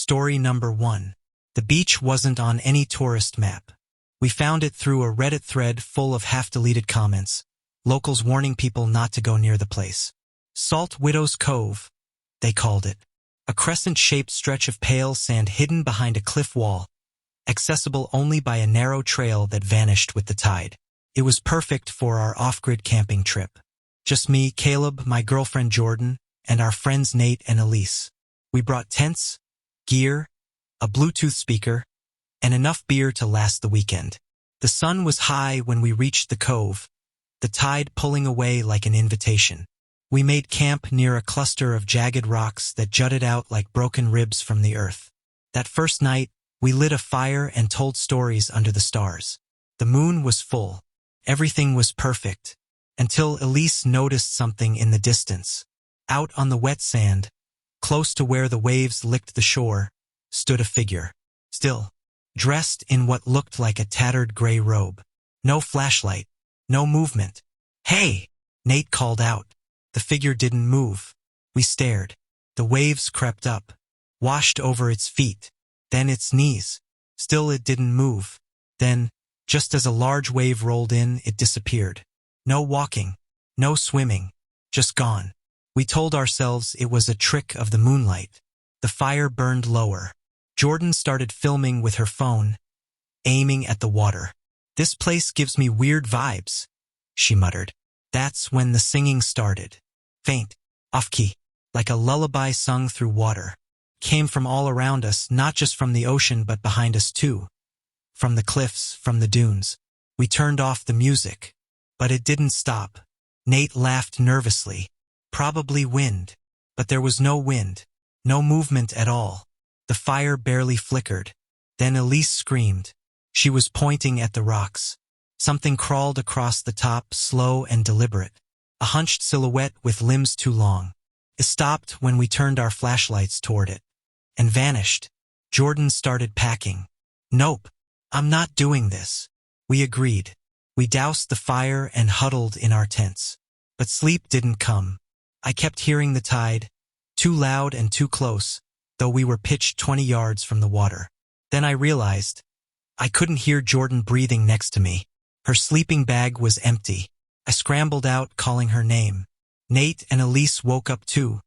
Story number 1. The beach wasn't on any tourist map. We found it through a Reddit thread full of half-deleted comments, locals warning people not to go near the place. Salt Widow's Cove, they called it. A crescent-shaped stretch of pale sand hidden behind a cliff wall, accessible only by a narrow trail that vanished with the tide. It was perfect for our off-grid camping trip. Just me, Caleb, my girlfriend Jordan, and our friends Nate and Elise. We brought tents, gear, a Bluetooth speaker, and enough beer to last the weekend. The sun was high when we reached the cove, the tide pulling away like an invitation. We made camp near a cluster of jagged rocks that jutted out like broken ribs from the earth. That first night, we lit a fire and told stories under the stars. The moon was full. Everything was perfect, until Elise noticed something in the distance. Out on the wet sand, close to where the waves licked the shore, stood a figure. Still, dressed in what looked like a tattered gray robe. No flashlight, no movement. "Hey!" Nate called out. The figure didn't move. We stared. The waves crept up, washed over its feet, then its knees. Still it didn't move. Then, just as a large wave rolled in, it disappeared. No walking, no swimming, just gone. We told ourselves it was a trick of the moonlight. The fire burned lower. Jordan started filming with her phone, aiming at the water. "This place gives me weird vibes," she muttered. That's when the singing started. Faint, off-key, like a lullaby sung through water. Came from all around us, not just from the ocean but behind us too. From the cliffs, from the dunes. We turned off the music. But it didn't stop. Nate laughed nervously. Probably wind. But there was no wind. No movement at all. The fire barely flickered. Then Elise screamed. She was pointing at the rocks. Something crawled across the top, slow and deliberate. A hunched silhouette with limbs too long. It stopped when we turned our flashlights toward it. And vanished. Jordan started packing. "Nope, I'm not doing this." We agreed. We doused the fire and huddled in our tents. But sleep didn't come. I kept hearing the tide, too loud and too close, though we were pitched 20 yards from the water. Then I realized I couldn't hear Jordan breathing next to me. Her sleeping bag was empty. I scrambled out, calling her name. Nate and Elise woke up too,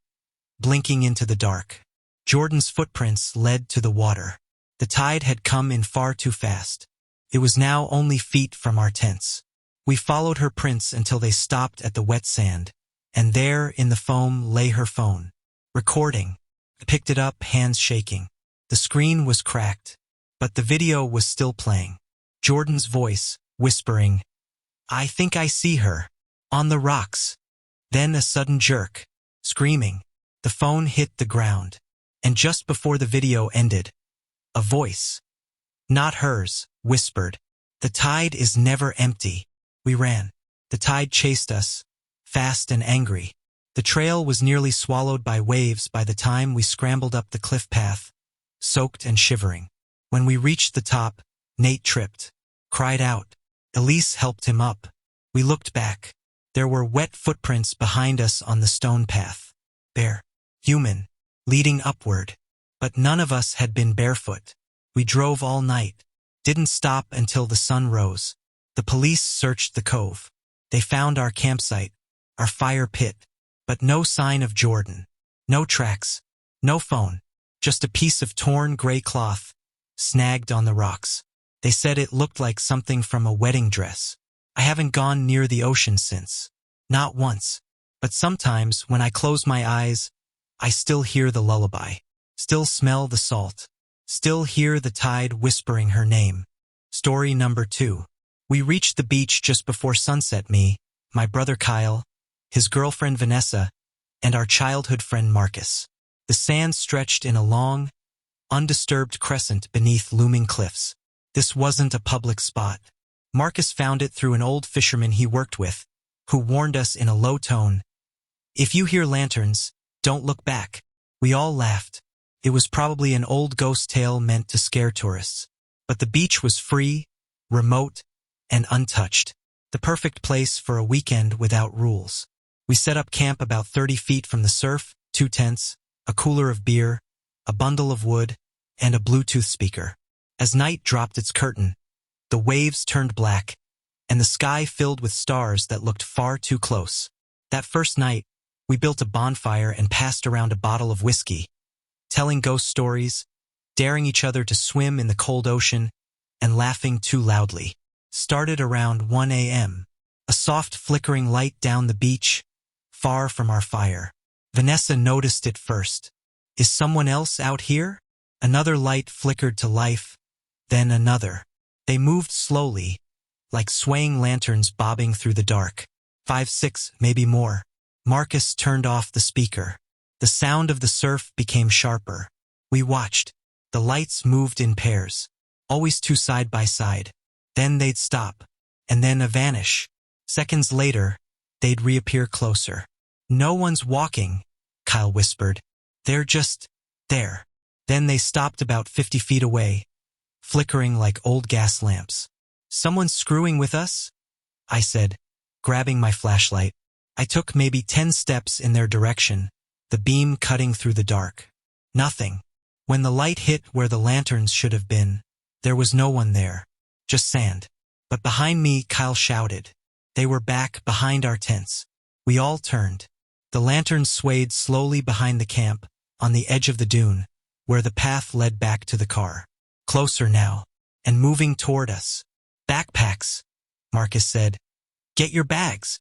blinking into the dark. Jordan's footprints led to the water. The tide had come in far too fast. It was now only feet from our tents. We followed her prints until they stopped at the wet sand, and there in the foam lay her phone. Recording. I picked it up, hands shaking. The screen was cracked, but the video was still playing. Jordan's voice, whispering, "I think I see her. On the rocks." Then a sudden jerk. Screaming. The phone hit the ground. And just before the video ended, a voice, not hers, whispered, "The tide is never empty." We ran. The tide chased us, fast and angry. The trail was nearly swallowed by waves by the time we scrambled up the cliff path, soaked and shivering. When we reached the top, Nate tripped, cried out. Elise helped him up. We looked back. There were wet footprints behind us on the stone path. Bare, human, leading upward. But none of us had been barefoot. We drove all night. Didn't stop until the sun rose. The police searched the cove. They found our campsite, our fire pit, but no sign of Jordan. No tracks, no phone, just a piece of torn gray cloth, snagged on the rocks. They said it looked like something from a wedding dress. I haven't gone near the ocean since. Not once. But sometimes when I close my eyes, I still hear the lullaby. Still smell the salt. Still hear the tide whispering her name. Story number 2. We reached the beach just before sunset, me, my brother Kyle, his girlfriend Vanessa, and our childhood friend Marcus. The sand stretched in a long, undisturbed crescent beneath looming cliffs. This wasn't a public spot. Marcus found it through an old fisherman he worked with, who warned us in a low tone, "If you hear lanterns, don't look back." We all laughed. It was probably an old ghost tale meant to scare tourists. But the beach was free, remote, and untouched. The perfect place for a weekend without rules. We set up camp about 30 feet from the surf, 2 tents, a cooler of beer, a bundle of wood, and a Bluetooth speaker. As night dropped its curtain, the waves turned black, and the sky filled with stars that looked far too close. That first night, we built a bonfire and passed around a bottle of whiskey, telling ghost stories, daring each other to swim in the cold ocean, and laughing too loudly. Started around 1 a.m. A soft flickering light down the beach, far from our fire. Vanessa noticed it first. Is someone else out here? Another light flickered to life, then another. They moved slowly, like swaying lanterns bobbing through the dark. 5, 6, maybe more. Marcus turned off the speaker. The sound of the surf became sharper. We watched. The lights moved in pairs, always two side by side. Then they'd stop, and then vanish. Seconds later, they'd reappear closer. No one's walking, Kyle whispered. They're just there. Then they stopped about 50 feet away, flickering like old gas lamps. Someone's screwing with us? I said, grabbing my flashlight. I took maybe 10 steps in their direction, the beam cutting through the dark. Nothing. When the light hit where the lanterns should have been, there was no one there, just sand. But behind me, Kyle shouted. They were back behind our tents. We all turned. The lanterns swayed slowly behind the camp, on the edge of the dune, where the path led back to the car. Closer now, and moving toward us. Backpacks, Marcus said. Get your bags.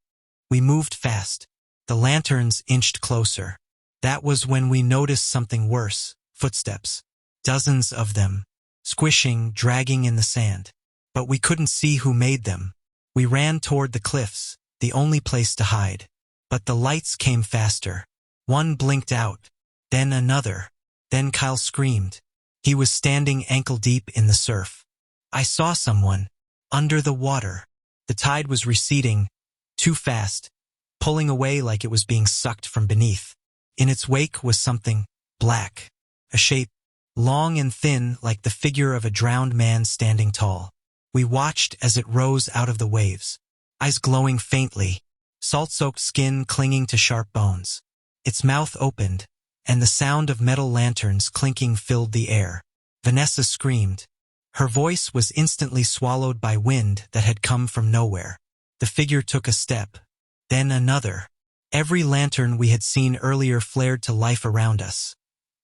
We moved fast. The lanterns inched closer. That was when we noticed something worse. Footsteps. Dozens of them. Squishing, dragging in the sand. But we couldn't see who made them. We ran toward the cliffs, the only place to hide. But the lights came faster. One blinked out. Then another. Then Kyle screamed. He was standing ankle-deep in the surf. I saw someone. Under the water. The tide was receding, too fast, pulling away like it was being sucked from beneath. In its wake was something black. A shape, long and thin like the figure of a drowned man standing tall. We watched as it rose out of the waves, eyes glowing faintly, salt-soaked skin clinging to sharp bones. Its mouth opened, and the sound of metal lanterns clinking filled the air. Vanessa screamed. Her voice was instantly swallowed by wind that had come from nowhere. The figure took a step, then another. Every lantern we had seen earlier flared to life around us.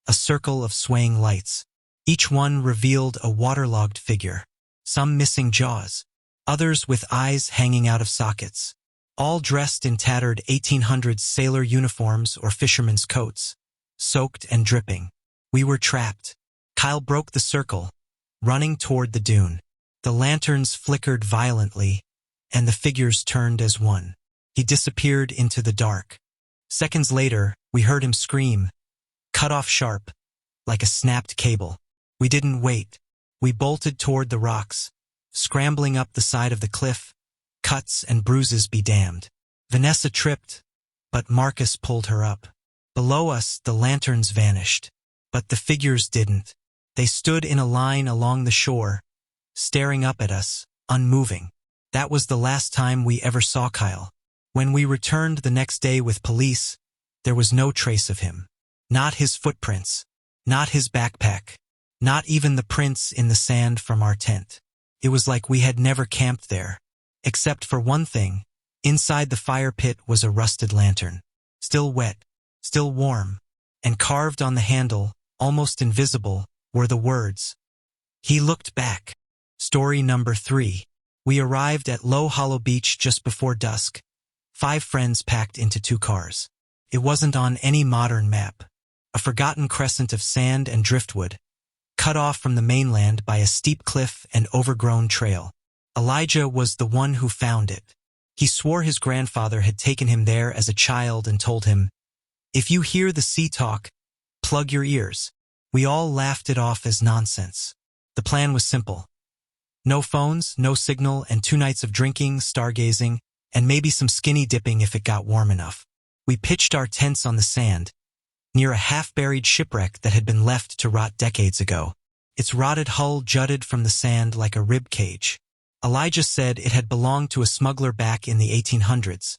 A circle of swaying lights. Each one revealed a waterlogged figure. Some missing jaws, others with eyes hanging out of sockets. All dressed in tattered 1800s sailor uniforms or fishermen's coats, soaked and dripping. We were trapped. Kyle broke the circle, running toward the dune. The lanterns flickered violently, and the figures turned as one. He disappeared into the dark. Seconds later, we heard him scream, cut off sharp, like a snapped cable. We didn't wait. We bolted toward the rocks, scrambling up the side of the cliff, cuts and bruises be damned. Vanessa tripped, but Marcus pulled her up. Below us, the lanterns vanished, but the figures didn't. They stood in a line along the shore, staring up at us, unmoving. That was the last time we ever saw Kyle. When we returned the next day with police, there was no trace of him. Not his footprints, not his backpack, not even the prints in the sand from our tent. It was like we had never camped there. Except for one thing, inside the fire pit was a rusted lantern. Still wet, still warm, and carved on the handle, almost invisible, were the words. He looked back. Story number 3. We arrived at Low Hollow Beach just before dusk. 5 friends packed into 2 cars. It wasn't on any modern map. A forgotten crescent of sand and driftwood, cut off from the mainland by a steep cliff and overgrown trail. Elijah was the one who found it. He swore his grandfather had taken him there as a child and told him, "If you hear the sea talk, plug your ears." We all laughed it off as nonsense. The plan was simple. No phones, no signal, and 2 nights of drinking, stargazing, and maybe some skinny dipping if it got warm enough. We pitched our tents on the sand, near a half-buried shipwreck that had been left to rot decades ago. Its rotted hull jutted from the sand like a rib cage. Elijah said it had belonged to a smuggler back in the 1800s,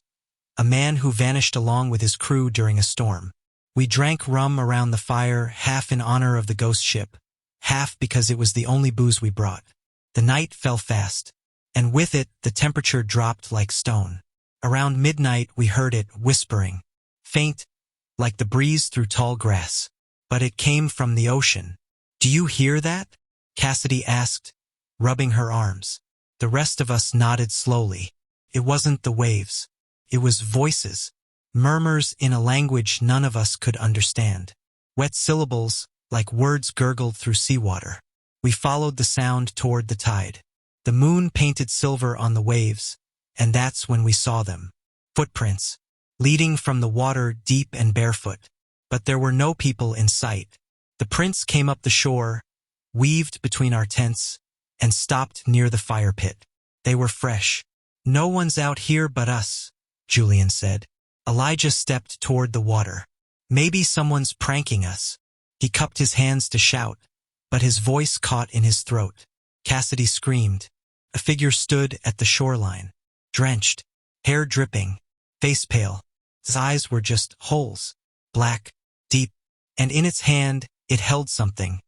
a man who vanished along with his crew during a storm. We drank rum around the fire, half in honor of the ghost ship, half because it was the only booze we brought. The night fell fast, and with it the temperature dropped like stone. Around midnight we heard it whispering, faint, like the breeze through tall grass. But it came from the ocean. "Do you hear that?" Cassidy asked, rubbing her arms. The rest of us nodded slowly. It wasn't the waves. It was voices, murmurs in a language none of us could understand. Wet syllables, like words gurgled through seawater. We followed the sound toward the tide. The moon painted silver on the waves, and that's when we saw them. Footprints, leading from the water deep and barefoot. But there were no people in sight. The prints came up the shore, weaved between our tents, and stopped near the fire pit. They were fresh. "No one's out here but us," Julian said. Elijah stepped toward the water. "Maybe someone's pranking us." He cupped his hands to shout, but his voice caught in his throat. Cassidy screamed. A figure stood at the shoreline, drenched, hair dripping, face pale. His eyes were just holes, black, deep, and in its hand it held something,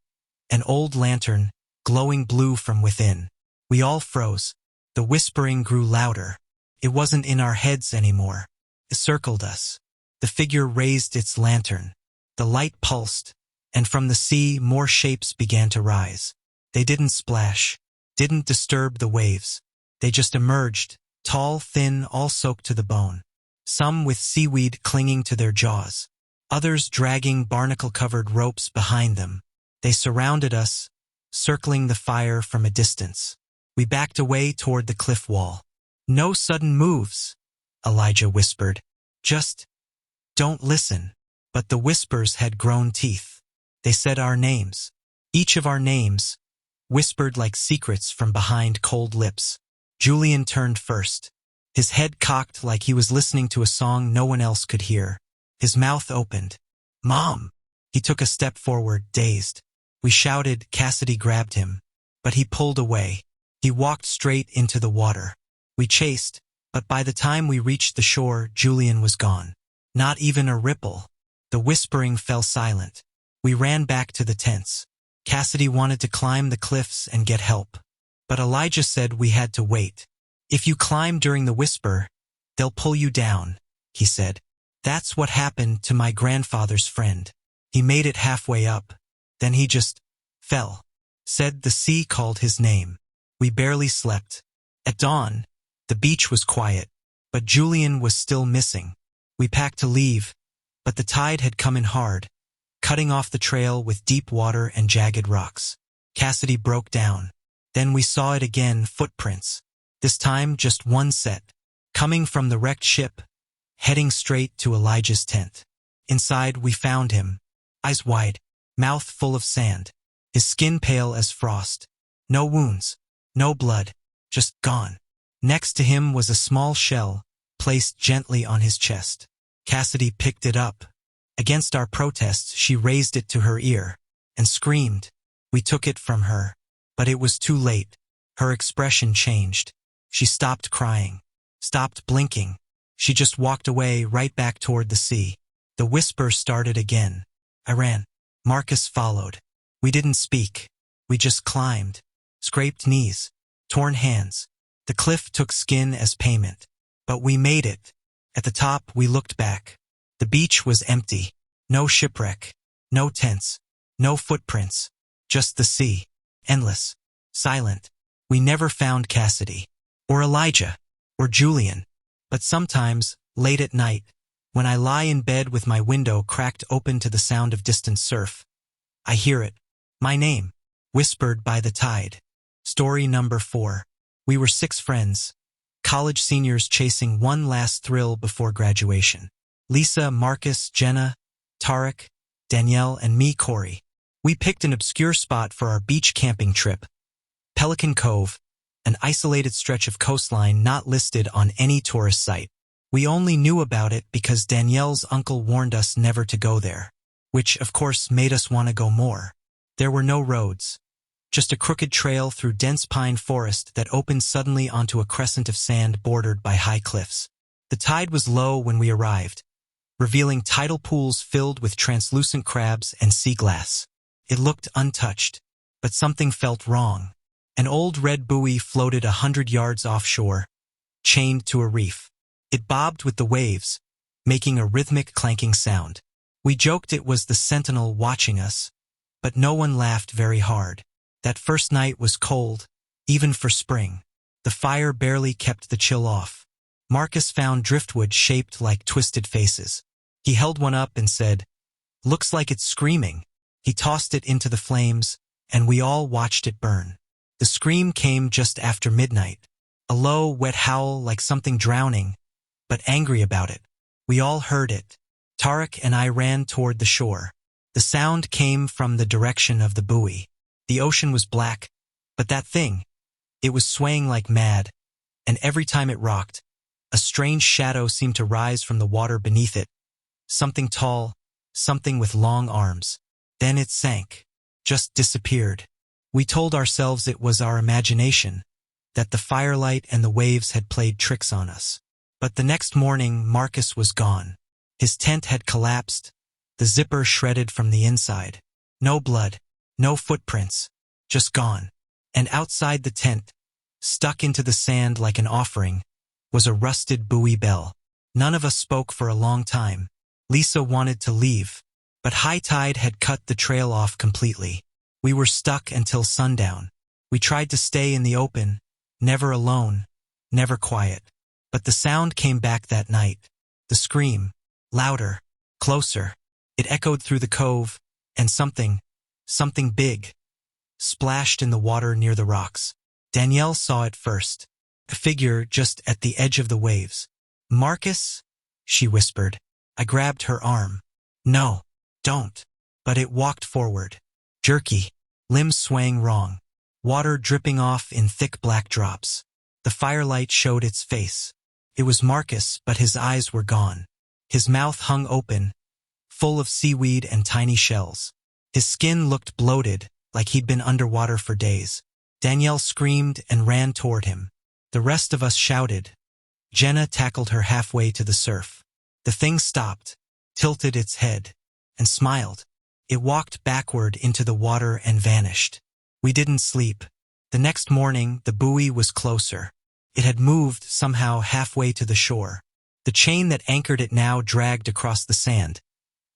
an old lantern, glowing blue from within. We all froze. The whispering grew louder. It wasn't in our heads anymore. It circled us. The figure raised its lantern. The light pulsed, and from the sea more shapes began to rise. They didn't splash, didn't disturb the waves. They just emerged, tall, thin, all soaked to the bone. Some with seaweed clinging to their jaws, others dragging barnacle-covered ropes behind them. They surrounded us, circling the fire from a distance. We backed away toward the cliff wall. "No sudden moves," Elijah whispered. "Just don't listen." But the whispers had grown teeth. They said our names. Each of our names, whispered like secrets from behind cold lips. Julian turned first, his head cocked like he was listening to a song no one else could hear. His mouth opened. "Mom!" He took a step forward, dazed. We shouted. Cassidy grabbed him, but he pulled away. He walked straight into the water. We chased, but by the time we reached the shore, Julian was gone. Not even a ripple. The whispering fell silent. We ran back to the tents. Cassidy wanted to climb the cliffs and get help, but Elijah said we had to wait. "If you climb during the whisper, they'll pull you down," he said. "That's what happened to my grandfather's friend. He made it halfway up, then he just fell." Said the sea called his name. We barely slept. At dawn, the beach was quiet, but Julian was still missing. We packed to leave, but the tide had come in hard, cutting off the trail with deep water and jagged rocks. Cassidy broke down. Then we saw it again, footprints. This time just one set, coming from the wrecked ship, heading straight to Elijah's tent. Inside we found him, eyes wide, mouth full of sand, his skin pale as frost. No wounds, no blood, just gone. Next to him was a small shell, placed gently on his chest. Cassidy picked it up. Against our protests, she raised it to her ear and screamed. We took it from her, but it was too late. Her expression changed. She stopped crying, stopped blinking. She just walked away, right back toward the sea. The whisper started again. I ran. Marcus followed. We didn't speak. We just climbed, scraped knees, torn hands. The cliff took skin as payment. But we made it. At the top, we looked back. The beach was empty. No shipwreck, no tents, no footprints, just the sea. Endless, silent. We never found Cassidy, or Elijah, or Julian. But sometimes, late at night, when I lie in bed with my window cracked open to the sound of distant surf, I hear it. My name, whispered by the tide. Story number 4. We were 6 friends, college seniors chasing one last thrill before graduation. Lisa, Marcus, Jenna, Tarek, Danielle, and me, Corey. We picked an obscure spot for our beach camping trip. Pelican Cove, an isolated stretch of coastline not listed on any tourist site. We only knew about it because Danielle's uncle warned us never to go there, which of course made us want to go more. There were no roads, just a crooked trail through dense pine forest that opened suddenly onto a crescent of sand bordered by high cliffs. The tide was low when we arrived, revealing tidal pools filled with translucent crabs and sea glass. It looked untouched, but something felt wrong. An old red buoy floated 100 yards offshore, chained to a reef. It bobbed with the waves, making a rhythmic clanking sound. We joked it was the sentinel watching us, but no one laughed very hard. That first night was cold, even for spring. The fire barely kept the chill off. Marcus found driftwood shaped like twisted faces. He held one up and said, "Looks like it's screaming." He tossed it into the flames, and we all watched it burn. The scream came just after midnight, a low, wet howl like something drowning, but angry about it. We all heard it. Tarek and I ran toward the shore. The sound came from the direction of the buoy. The ocean was black, but that thing, it was swaying like mad, and every time it rocked, a strange shadow seemed to rise from the water beneath it. Something tall, something with long arms. Then it sank, just disappeared. We told ourselves it was our imagination, that the firelight and the waves had played tricks on us. But the next morning, Marcus was gone. His tent had collapsed, the zipper shredded from the inside. No blood, no footprints, just gone. And outside the tent, stuck into the sand like an offering, was a rusted buoy bell. None of us spoke for a long time. Lisa wanted to leave, but high tide had cut the trail off completely. We were stuck until sundown. We tried to stay in the open, never alone, never quiet. But the sound came back that night. The scream, louder, closer. It echoed through the cove, and something big, splashed in the water near the rocks. Danielle saw it first, a figure just at the edge of the waves. "Marcus?" she whispered. I grabbed her arm. "No, don't." But it walked forward, jerky, limbs swaying wrong, water dripping off in thick black drops. The firelight showed its face. It was Marcus, but his eyes were gone. His mouth hung open, full of seaweed and tiny shells. His skin looked bloated, like he'd been underwater for days. Danielle screamed and ran toward him. The rest of us shouted. Jenna tackled her halfway to the surf. The thing stopped, tilted its head, and smiled. It walked backward into the water and vanished. We didn't sleep. The next morning, the buoy was closer. It had moved somehow halfway to the shore. The chain that anchored it now dragged across the sand,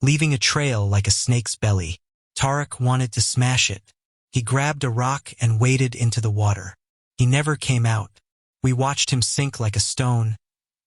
leaving a trail like a snake's belly. Tarek wanted to smash it. He grabbed a rock and waded into the water. He never came out. We watched him sink like a stone,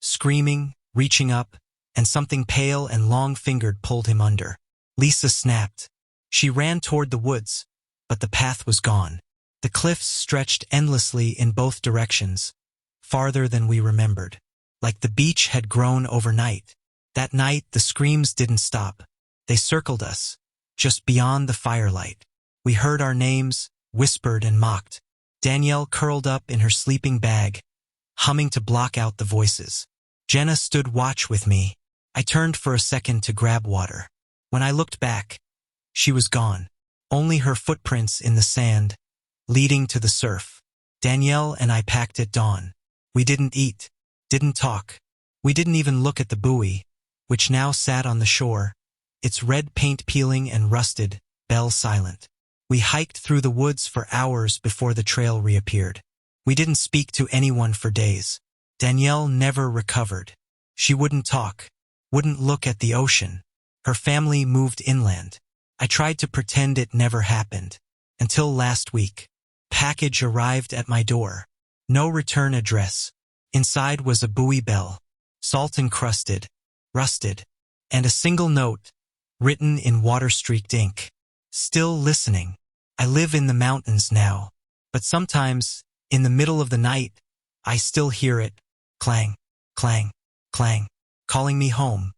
screaming, reaching up, and something pale and long-fingered pulled him under. Lisa snapped. She ran toward the woods, but the path was gone. The cliffs stretched endlessly in both directions, farther than we remembered. Like the beach had grown overnight. That night, the screams didn't stop. They circled us, just beyond the firelight. We heard our names, whispered and mocked. Danielle curled up in her sleeping bag, humming to block out the voices. Jenna stood watch with me. I turned for a second to grab water. When I looked back, she was gone. Only her footprints in the sand, leading to the surf. Danielle and I packed at dawn. We didn't eat, didn't talk. We didn't even look at the buoy, which now sat on the shore, its red paint peeling and rusted, bell silent. We hiked through the woods for hours before the trail reappeared. We didn't speak to anyone for days. Danielle never recovered. She wouldn't talk, wouldn't look at the ocean. Her family moved inland. I tried to pretend it never happened. Until last week. Package arrived at my door. No return address. Inside was a buoy bell, salt-encrusted, rusted, and a single note, written in water-streaked ink. Still listening. I live in the mountains now, but sometimes, in the middle of the night, I still hear it, clang, clang, clang, calling me home.